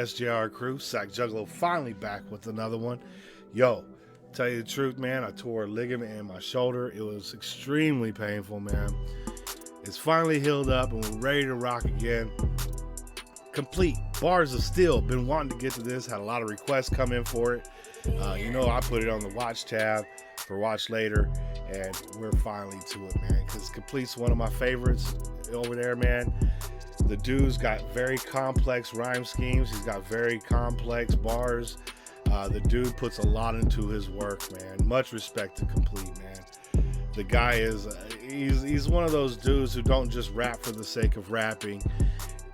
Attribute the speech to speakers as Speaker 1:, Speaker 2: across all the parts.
Speaker 1: SJR crew, Sack Juggalo, finally back with another one. Yo, tell you the truth, man, I tore a ligament in my shoulder. It was extremely painful, man. It's finally healed up and we're ready to rock again. Complete. Bars of Steel. Been wanting to get to this. Had a lot of requests come in for it. I put it on the watch tab for watch later, and we're finally to it, man. Because Complete's one of my favorites over there, man. The dude's got very complex rhyme schemes. He's got very complex bars. The dude puts a lot into his work, man. Much respect to Complete, man. The guy is, he's one of those dudes who don't just rap for the sake of rapping.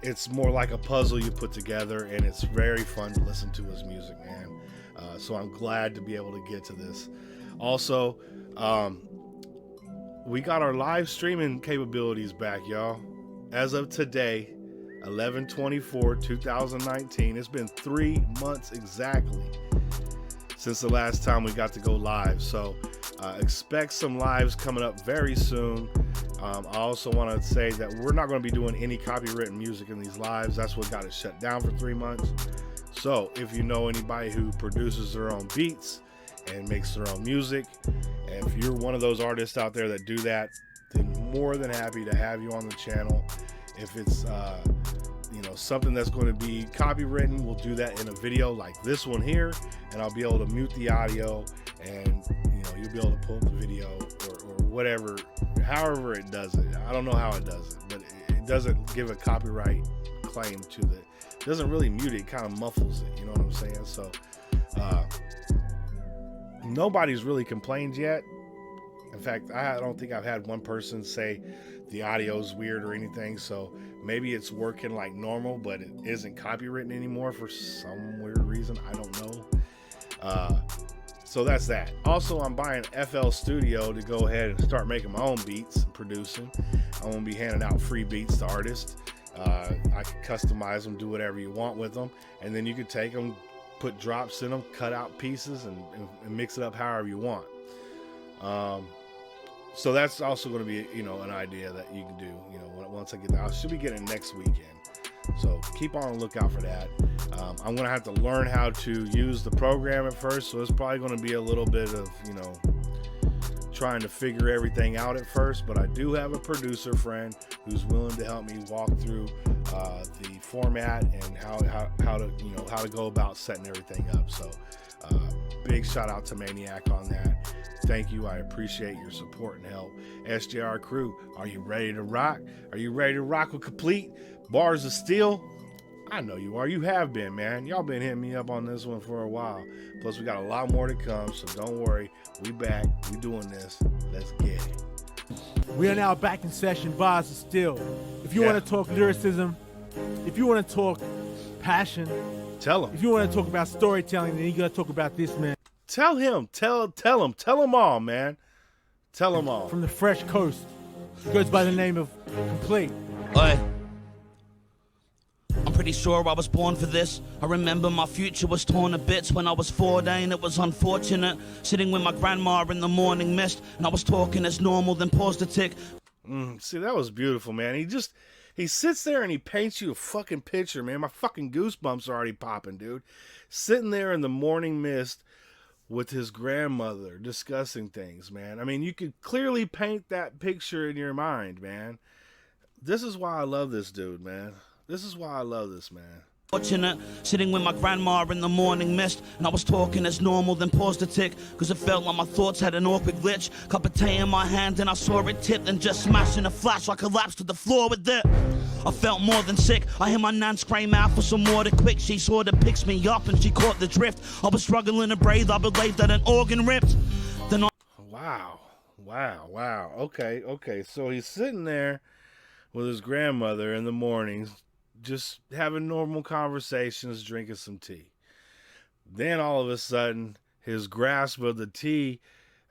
Speaker 1: It's more like a puzzle you put together, and it's very fun to listen to his music, man. So I'm glad to be able to get to this. Also, we got our live streaming capabilities back, y'all. As of today, 11/24/2019, it's been 3 months exactly since the last time we got to go live. So expect some lives coming up very soon. I also want to say that we're not going to be doing any copywritten music in these lives. That's what got it shut down for 3 months. So if you know anybody who produces their own beats and makes their own music, and if you're one of those artists out there that do that, then more than happy to have you on the channel. If it's something that's going to be copywritten, we'll do that in a video like this one here, and I'll be able to mute the audio, and you'll be able to pull up the video or whatever, however it does it. I don't know how it does it, but it doesn't give a copyright claim to it. It doesn't really mute it, kind of muffles it, you know what I'm saying? So nobody's really complained yet. In fact, I don't think I've had one person say the audio's weird or anything, so maybe it's working like normal, but it isn't copywritten anymore for some weird reason. I don't know. So that's that. Also, I'm buying FL Studio to go ahead and start making my own beats and producing. I'm going to be handing out free beats to artists. I can customize them, do whatever you want with them, and then you can take them, put drops in them, cut out pieces, and mix it up however you want. So that's also going to be, an idea that you can do, once I get that. I should be getting it next weekend. So keep on the lookout for that. I'm going to have to learn how to use the program at first. So it's probably going to be a little bit of, trying to figure everything out at first. But I do have a producer friend who's willing to help me walk through the format and how to go about setting everything up. So big shout out to Maniac on that. Thank you. I appreciate your support and help. SJR crew, are you ready to rock? Are you ready to rock with Complete? Bars of Steel? I know you are. You have been, man. Y'all been hitting me up on this one for a while. Plus, we got a lot more to come, so don't worry. We back. We doing this. Let's get it.
Speaker 2: We are now back in session. Bars of Steel. If you want to talk lyricism, if you want to talk passion,
Speaker 1: tell him.
Speaker 2: If you want to talk about storytelling, then you got to talk about this, man.
Speaker 1: Tell him. Tell him all, man. Tell him all.
Speaker 2: From the Fresh Coast. He goes by the name of Complete.
Speaker 3: Oi. I'm pretty sure I was born for this. I remember my future was torn to bits when I was 14. It was unfortunate. Sitting with my grandma in the morning mist, and I was talking as normal, then paused a tick.
Speaker 1: See, that was beautiful, man. He sits there and he paints you a fucking picture, man. My fucking goosebumps are already popping, dude. Sitting there in the morning mist with his grandmother discussing things, man. I mean, you could clearly paint that picture in your mind, man. This is why I love this dude, man. This is why I love this, man.
Speaker 3: Fortunate, sitting with my grandma in the morning mist, and I was talking as normal, then paused a tick, because it felt like my thoughts had an awkward glitch. Cup of tea in my hand, and I saw it tip, then just smashed in a flash, I collapsed to the floor with it. I felt more than sick. I hear my nan scream out for some water quick. She sort of picks me up and she caught the drift. I was struggling to breathe. I believed that an organ ripped. Then
Speaker 1: Wow. Okay. So he's sitting there with his grandmother in the mornings, just having normal conversations, drinking some tea. Then all of a sudden, his grasp of the tea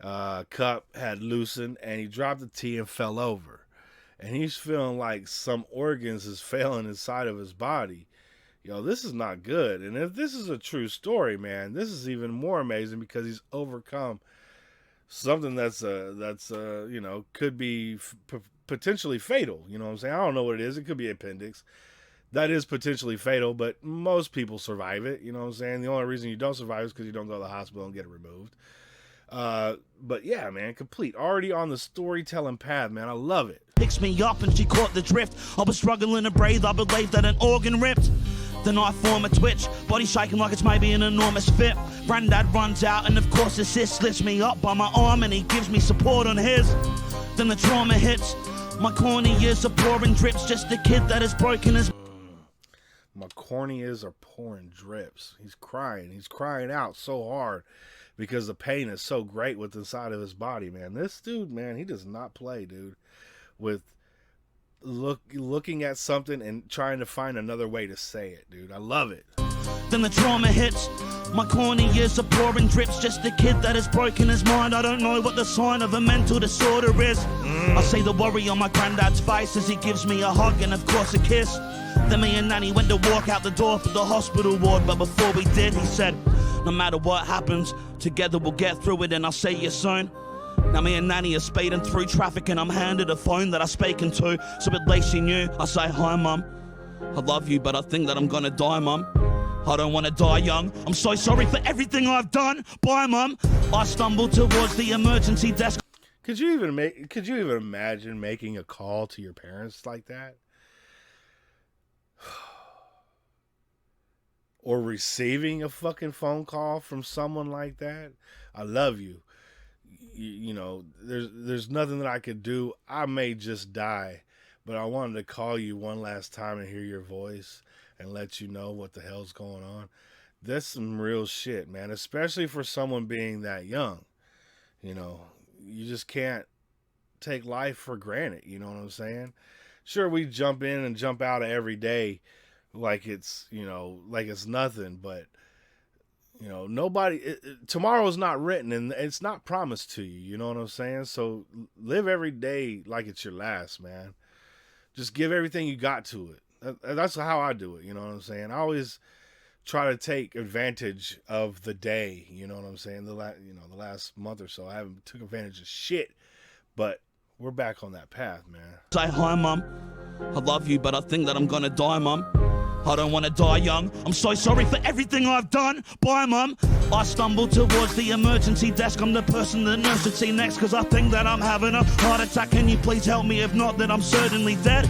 Speaker 1: cup had loosened and he dropped the tea and fell over. And he's feeling like some organs is failing inside of his body. This is not good. And if this is a true story, man, this is even more amazing because he's overcome something that's could be potentially fatal. You know what I'm saying? I don't know what it is. It could be appendix. that is potentially fatal, but most people survive it. You know what I'm saying? The only reason you don't survive is because you don't go to the hospital and get it removed. But yeah, man, complete. Already on the storytelling path, man. I love it.
Speaker 3: Picks me up and she caught the drift. I was struggling to breathe, I believe that an organ ripped. Then I form a twitch, body shaking like it's maybe an enormous fit. Granddad runs out and of course assist, lifts me up by my arm and he gives me support on his. Then the trauma hits, my corny ears are pouring drips, just a kid that is broken his.
Speaker 1: My corneas are pouring drips. He's crying out so hard because the pain is so great with inside of his body, man. This dude, man, he does not play, dude, with looking at something and trying to find another way to say it, dude. I love it.
Speaker 3: Then the trauma hits, my corny ears are pouring drips, just a kid that has broken his mind. I don't know what the sign of a mental disorder is. I see the worry on my granddad's face as he gives me a hug and of course a kiss. Then me and Nanny went to walk out the door for the hospital ward, but before we did, he said, no matter what happens, together we'll get through it and I'll see you soon. Now me and Nanny are speeding through traffic and I'm handed a phone that I speaking to, so at least she knew. I say, hi mum, I love you but I think that I'm gonna die, mum. I don't wanna die young, I'm so sorry for everything I've done. Bye mum. I stumbled towards the emergency desk.
Speaker 1: Could you even imagine making a call to your parents like that? Or receiving a fucking phone call from someone like that? I love you. You know, there's nothing that I could do. I may just die, but I wanted to call you one last time and hear your voice and let you know what the hell's going on. That's some real shit, man, especially for someone being that young. You know, you just can't take life for granted, you know what I'm saying? Sure, we jump in and jump out of every day like it's, you know, like it's nothing, but you know, tomorrow's not written and it's not promised to you. You know what I'm saying? So live every day like it's your last, man. Just give everything you got to it. That's how I do it. You know what I'm saying? I always try to take advantage of the day. You know what I'm saying? The last month or so, I haven't took advantage of shit, but we're back on that path, man.
Speaker 3: Say hi, mum. I love you, but I think that I'm gonna die, mum. I don't want to die young, I'm so sorry for everything I've done. Bye mum. I stumbled towards the emergency desk, I'm the person the nurse should see next, cause I think that I'm having a heart attack. Can you please help me? If not, then I'm certainly dead.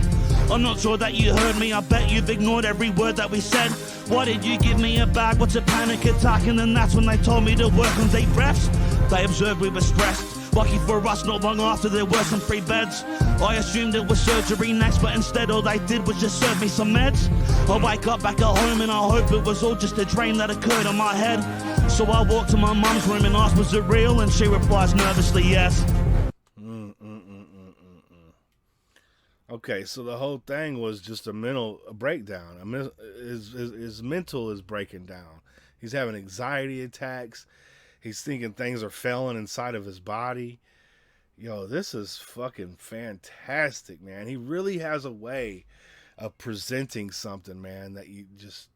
Speaker 3: I'm not sure that you heard me, I bet you've ignored every word that we said. Why did you give me a bag? What's a panic attack? And then that's when they told me to work on deep breaths. They observed we were stressed. Lucky for us, not long after there were some free beds. I assumed it was surgery next, but instead all they did was just serve me some meds. I wake up back at home and I hope it was all just a dream that occurred in my head. So I walk to my mum's room and ask, was it real? And she replies nervously, yes.
Speaker 1: Okay, so the whole thing was just a breakdown. His mental is breaking down. He's having anxiety attacks. He's thinking things are failing inside of his body. Yo, this is fucking fantastic, man. He really has a way of presenting something, man, that you just...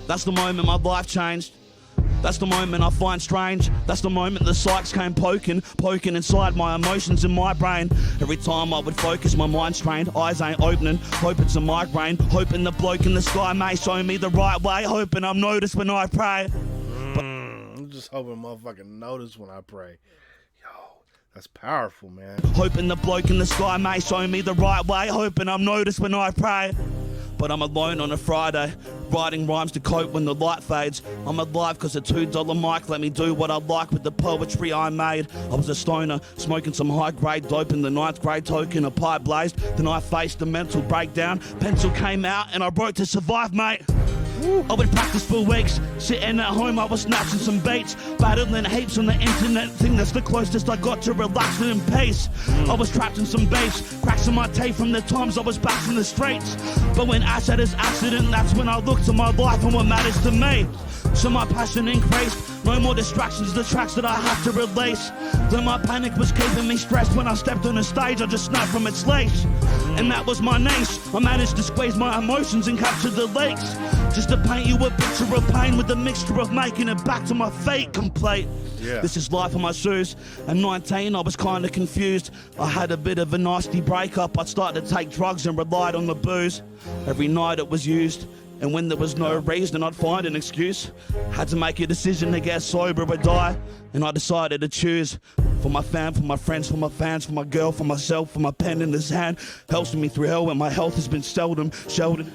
Speaker 3: That's the moment my life changed. That's the moment I find strange. That's the moment the psychs came poking inside my emotions in my brain. Every time I would focus, my mind strained. Eyes ain't opening, hope it's a migraine. Hoping the bloke in the sky may show me the right way. Hoping I'm noticed when I pray.
Speaker 1: I'm just hoping motherfucking notice when I pray. Yo, that's powerful, man.
Speaker 3: Hoping the bloke in the sky may show me the right way. Hoping I'm noticed when I pray. But I'm alone on a Friday, writing rhymes to cope when the light fades. I'm alive cause a $2 mic let me do what I like with the poetry I made. I was a stoner, smoking some high-grade dope in the 9th grade, token a pipe blazed. Then I faced a mental breakdown, pencil came out and I wrote to survive, mate. I would practice for weeks, sitting at home I was snatching some beats, battling heaps on the internet, thing that's the closest I got to relaxing in peace. I was trapped in some beefs, cracks in my teeth from the times I was back in the streets. But when Ash had his accident, that's when I looked at my life and what matters to me. So my passion increased, no more distractions, the tracks that I have to release. Then my panic was keeping me stressed, when I stepped on a stage I just snapped from its leash. And that was my niche, I managed to squeeze my emotions and capture the leaks. just to paint you a picture of pain with a mixture of making it back to my fate complete.
Speaker 1: Yeah.
Speaker 3: This is life on my shoes. At 19, I was kinda confused. I had a bit of a nasty breakup. I started to take drugs and relied on the booze. Every night it was used, and when there was no reason, I'd find an excuse. Had to make a decision to get sober or die, and I decided to choose. For my fam, for my friends, for my fans, for my girl, for myself, for my pen in this hand. Helps me through hell when my health has been seldom sheltered.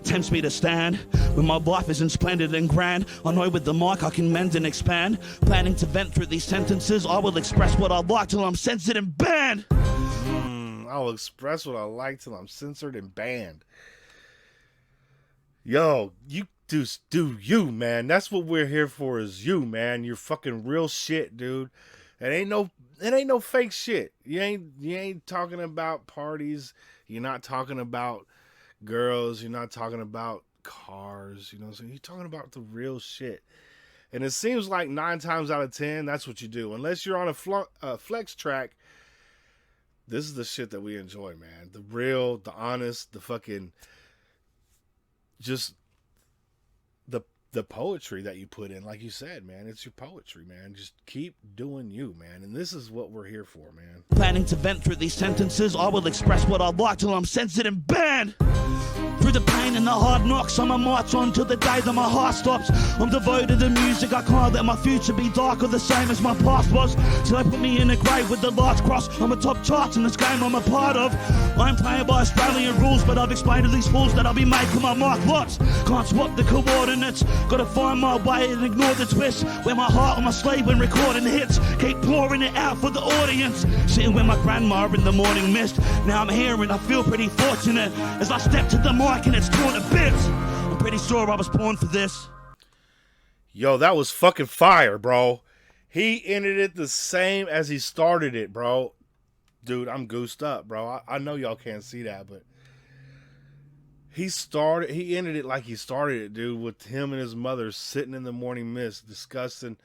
Speaker 3: Tempts me to stand when my life isn't splendid and grand. I know with the mic I can mend and expand. Planning to vent through these sentences, I will express what I like till I'm censored and banned.
Speaker 1: I'll express what I like till I'm censored and banned. Yo, you do you, man. That's what we're here for, is you, man. You're fucking real shit, dude. It ain't no fake shit. You ain't talking about parties. You're not talking about girls. You're not talking about cars. You know what I'm saying? You're talking about the real shit. And it seems like 9 times out of 10, that's what you do. Unless you're on a flex track, this is the shit that we enjoy, man. The real, the honest, the fucking, just the poetry that you put in. Like you said, man, it's your poetry, man. Just keep doing you, man. And this is what we're here for, man.
Speaker 3: Planning to vent through these sentences, I will express what I like till I'm censored and banned. Through the pain and the hard knocks, I'ma march on till the day that my heart stops. I'm devoted to music, I can't let my future be dark or the same as my past was. Till they put me in a grave with a large cross. I'm a top chart in this game I'm a part of. I'm playing by Australian rules, but I've explained to these fools that I'll be making my mark lots. Can't swap the coordinates, gotta find my way and ignore the twist. Wear my heart on my sleeve when recording hits, keep pouring it out for the audience. Sitting with my grandma in the morning mist, now I'm here and I feel pretty fortunate as I step to the mic and it's torn to bits. I'm pretty sure I was born for this.
Speaker 1: Yo, that was fucking fire, bro. He ended it the same as he started it, bro. Dude, I'm goosed up, bro. I know y'all can't see that, but he ended it like he started it, dude, with him and his mother sitting in the morning mist discussing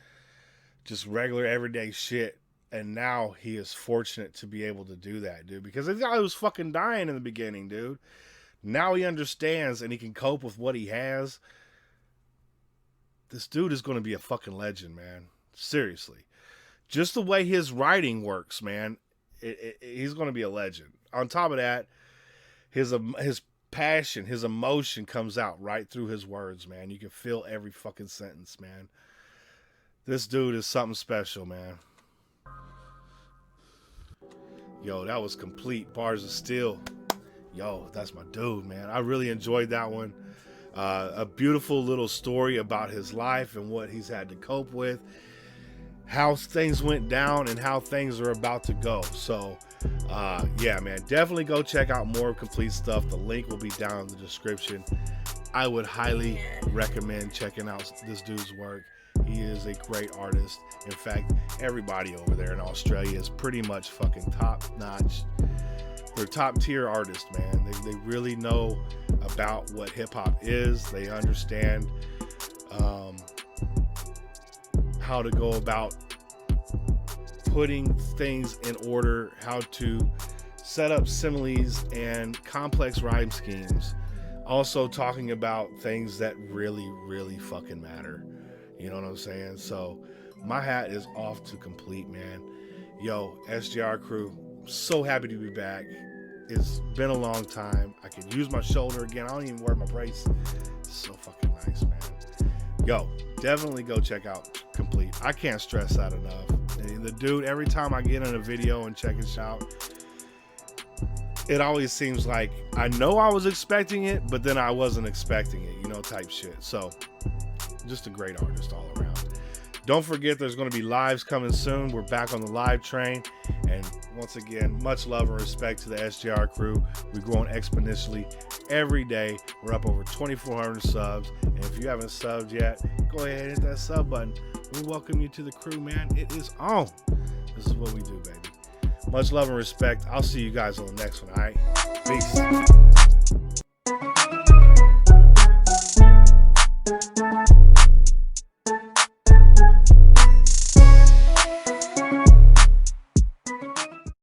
Speaker 1: just regular everyday shit. And now he is fortunate to be able to do that, dude, because I thought he was fucking dying in the beginning, dude. Now he understands and he can cope with what he has. This dude is going to be a fucking legend, man. Seriously. Just the way his writing works, man, he's going to be a legend. On top of that, his passion, his emotion comes out right through his words, man. You can feel every fucking sentence, man. This dude is something special, man. Yo, that was complete. Bars of Steel. Yo, that's my dude, man. I really enjoyed that one. A beautiful little story about his life and what he's had to cope with, how things went down and how things are about to go. So, yeah, man, definitely go check out more complete stuff. The link will be down in the description. I would highly recommend checking out this dude's work. He is a great artist. In fact, everybody over there in Australia is pretty much fucking top notch. They're top tier artists, man. They really know about what hip hop is. They understand how to go about putting things in order, how to set up similes and complex rhyme schemes. Also talking about things that really, really fucking matter. You know what I'm saying? So my hat is off to Complete, man. Yo, SJR crew, so happy to be back. It's been a long time. I can use my shoulder again. I don't even wear my brace. It's so fucking nice, man. Yo, definitely go check out Complete. I can't stress that enough. The dude, every time I get in a video and check his out, it always seems like I know I was expecting it, but then I wasn't expecting it, you know, type shit. So just a great artist all around. Don't forget, there's going to be lives coming soon. We're back on the live train. And once again, much love and respect to the SJR crew. We're growing exponentially every day. We're up over 2,400 subs. And if you haven't subbed yet, go ahead and hit that sub button. We welcome you to the crew, man. It is on. This is what we do, baby. Much love and respect. I'll see you guys on the next one, all right? Peace.